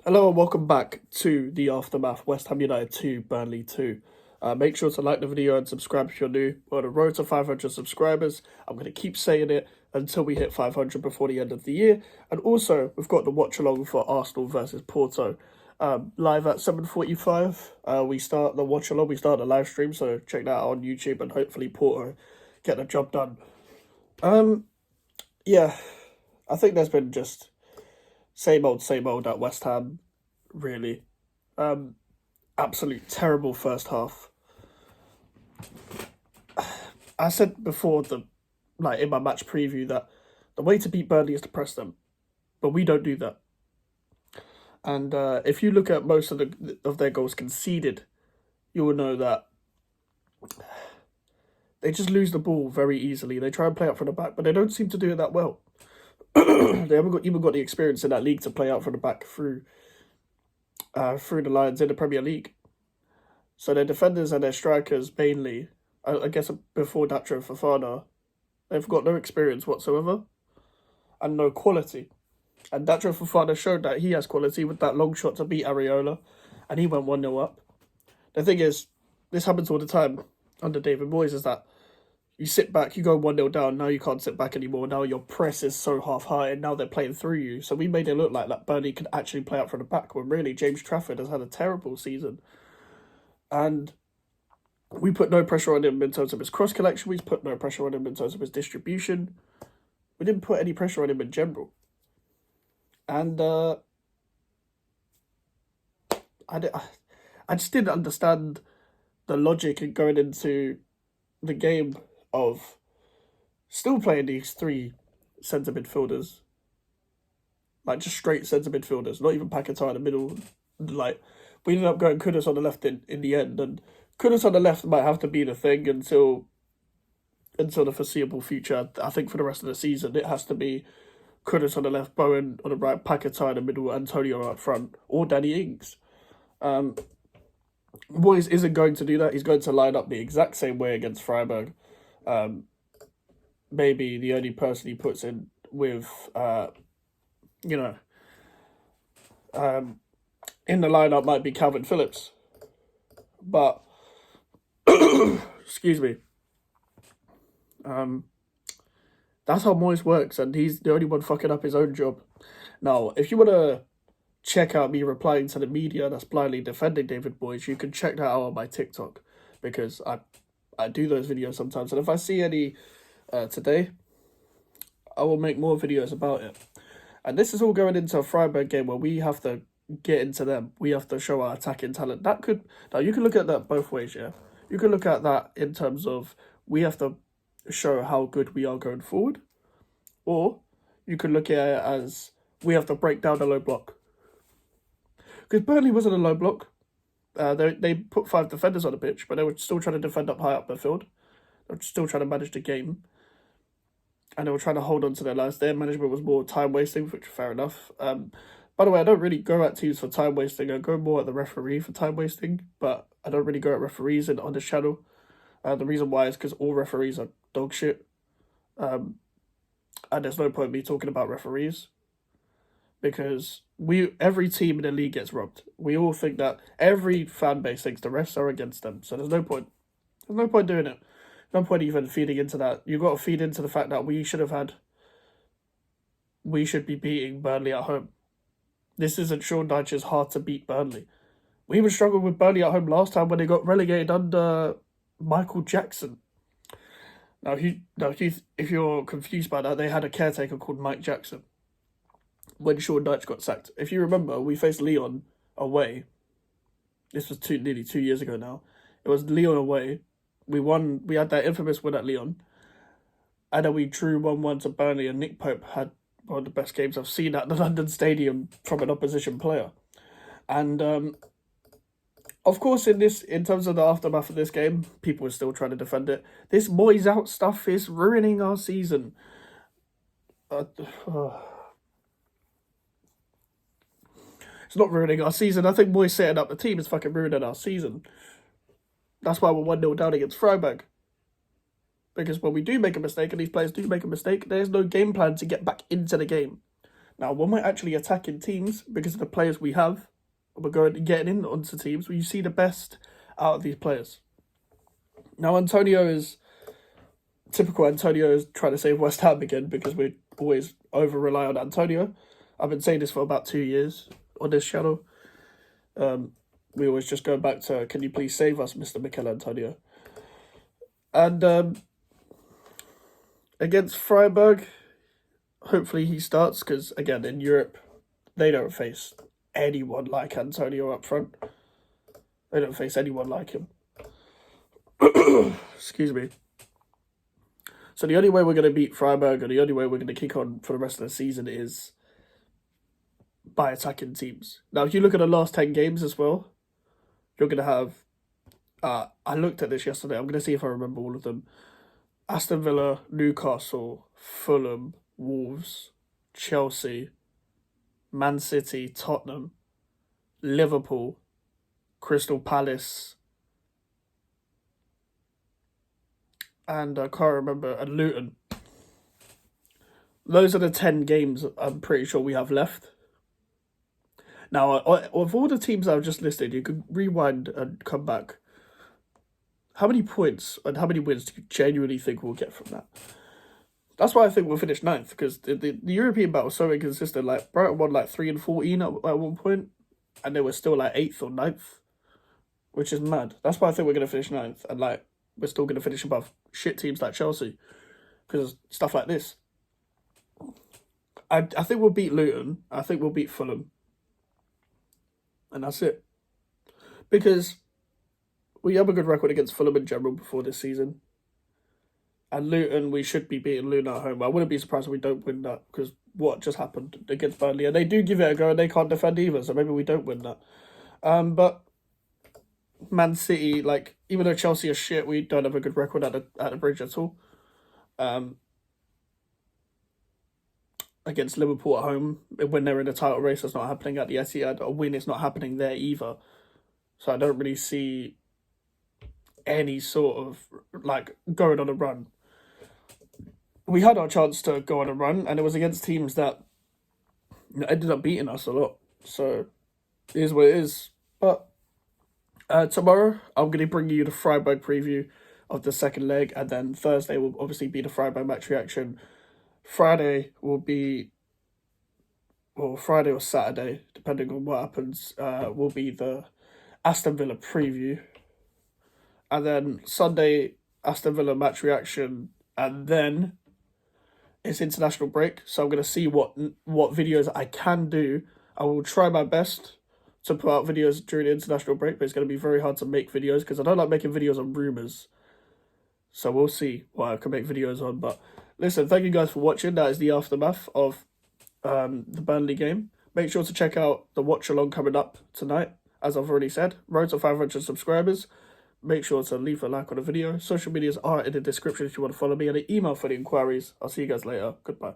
Hello and welcome back to the Aftermath, West Ham United 2, Burnley 2. Make sure to like the video and subscribe if you're new. We're on a road to 500 subscribers. I'm going to keep saying it until we hit 500 before the end of the year. And also, we've got the watch along for Arsenal versus Porto. Live at 7:45. We start the watch along, we start the live stream, so check that out on YouTube and hopefully Porto get the job done. Yeah, I think there's been just same old at West Ham, really. Absolute terrible first half. I said before in my match preview that the way to beat Burnley is to press them, but we don't do that. And if you look at most of their goals conceded, you will know that they just lose the ball very easily. They try and play out from the back, but they don't seem to do it that well. They haven't even got the experience in that league to play out from the back through the lines in the Premier League. So their defenders and their strikers mainly, I guess before Datro Fofana, they've got no experience whatsoever and no quality. And Datro Fofana showed that he has quality with that long shot to beat Areola, and he went 1-0 up. The thing is, this happens all the time under David Moyes, is that you sit back, you go 1-0 down, now you can't sit back anymore. Now your press is so half-high, and now they're playing through you. So we made it look like that Burnley could actually play out from the back, when really James Trafford has had a terrible season. And we put no pressure on him in terms of his cross collection. We put no pressure on him in terms of his distribution. We didn't put any pressure on him in general. And I just didn't understand the logic in going into the game of still playing these three centre midfielders. Like, just straight centre midfielders, not even Paquetá in the middle. Like, we ended up going Kudus on the left in the end, and Kudus on the left might have to be the thing until the foreseeable future. I think for the rest of the season, it has to be Kudus on the left, Bowen on the right, Paquetá in the middle, Antonio up front, or Danny Ings. Moyes isn't going to do that. He's going to line up the exact same way against Freiburg. Maybe the only person he puts in with, in the lineup might be Calvin Phillips. But, excuse me. That's how Moyes works, and he's the only one fucking up his own job. Now, if you want to check out me replying to the media that's blindly defending David Moyes, you can check that out on my TikTok, because I do those videos sometimes, and if I see any today, I will make more videos about it. And this is all going into a Freiburg game where we have to get into them. We have to show our attacking talent. Now you can look at that both ways, yeah? You can look at that in terms of we have to show how good we are going forward, or you can look at it as we have to break down the low block. Because Burnley wasn't a low block. They put 5 defenders on the pitch, but they were still trying to defend up high up the field. They were still trying to manage the game. And they were trying to hold on to their lives. Their management was more time-wasting, which is fair enough. By the way, I don't really go at teams for time-wasting. I go more at the referee for time-wasting, but I don't really go at referees on this channel. The reason why is because all referees are dog shit. And there's no point in me talking about referees, because every team in the league gets robbed. We all think that, every fan base thinks the refs are against them, so there's no point. There's no point doing it. No point even feeding into that. You've got to feed into the fact that we should be beating Burnley at home. This isn't Sean Dyche's hard to beat Burnley. We even struggled with Burnley at home last time when they got relegated under Michael Jackson. Now, if you're confused by that, they had a caretaker called Mike Jackson when Sean Dyche got sacked. If you remember, we faced Lyon away. This was nearly 2 years ago now. It was Lyon away. We won. We had that infamous win at Lyon, and then we drew 1-1 to Burnley. And Nick Pope had one of the best games I've seen at the London Stadium from an opposition player. And of course, in terms of the aftermath of this game, people are still trying to defend it. This Moyes out stuff is ruining our season. It's not ruining our season. I think Moyes setting up the team is fucking ruining our season. That's why we're 1-0 down against Freiburg. Because when we do make a mistake, and these players do make a mistake, there's no game plan to get back into the game. Now, when we're actually attacking teams because of the players we have, we're going and getting in onto teams where you see the best out of these players. Now, Antonio is typical. Antonio is trying to save West Ham again because we always over rely on Antonio. I've been saying this for about 2 years on this channel. We always just go back to, can you please save us, Mr. Mikel Antonio? And against Freiburg, hopefully he starts because, again, in Europe, they don't face anyone like Antonio up front. They don't face anyone like him. Excuse me. So the only way we're going to beat Freiburg and the only way we're going to kick on for the rest of the season is by attacking teams. Now, if you look at the last 10 games as well, you're going to have... I looked at this yesterday. I'm going to see if I remember all of them. Aston Villa, Newcastle, Fulham, Wolves, Chelsea, Man City, Tottenham, Liverpool, Crystal Palace, and I can't remember, and Luton. Those are the 10 games I'm pretty sure we have left. Now, of all the teams I've just listed, you could rewind and come back. How many points and how many wins do you genuinely think we'll get from that? That's why I think we'll finish 9th, because the European battle is so inconsistent. Like, Brighton won like 3 and 14 at one point, and they were still like 8th or 9th, which is mad. That's why I think we're going to finish 9th, and like we're still going to finish above shit teams like Chelsea, because stuff like this. I think we'll beat Luton. I think we'll beat Fulham. And that's it. Because we have a good record against Fulham in general before this season. And Luton, we should be beating Luton at home. I wouldn't be surprised if we don't win that, because what just happened against Burnley. And they do give it a go and they can't defend either, so maybe we don't win that. But Man City, like, even though Chelsea are shit, we don't have a good record at the bridge at all. Against Liverpool at home, when they're in a title race, that's not happening at the Etihad. A win is not happening there either. So I don't really see any sort of, like, going on a run. We had our chance to go on a run, and it was against teams that ended up beating us a lot. So it is what it is. But tomorrow, I'm going to bring you the Freiburg preview of the second leg, and then Thursday will obviously be the Freiburg match reaction. Friday will be, well, Friday or Saturday, depending on what happens, will be the Aston Villa preview. And then Sunday, Aston Villa match reaction, and then it's international break. So I'm going to see what videos I can do. I will try my best to put out videos during the international break, but it's going to be very hard to make videos because I don't like making videos on rumours. So we'll see what I can make videos on, but listen, thank you guys for watching. That is the aftermath of the Burnley game. Make sure to check out the watch-along coming up tonight, as I've already said. Road to 500 subscribers. Make sure to leave a like on the video. Social medias are in the description if you want to follow me, and an email for the inquiries. I'll see you guys later. Goodbye.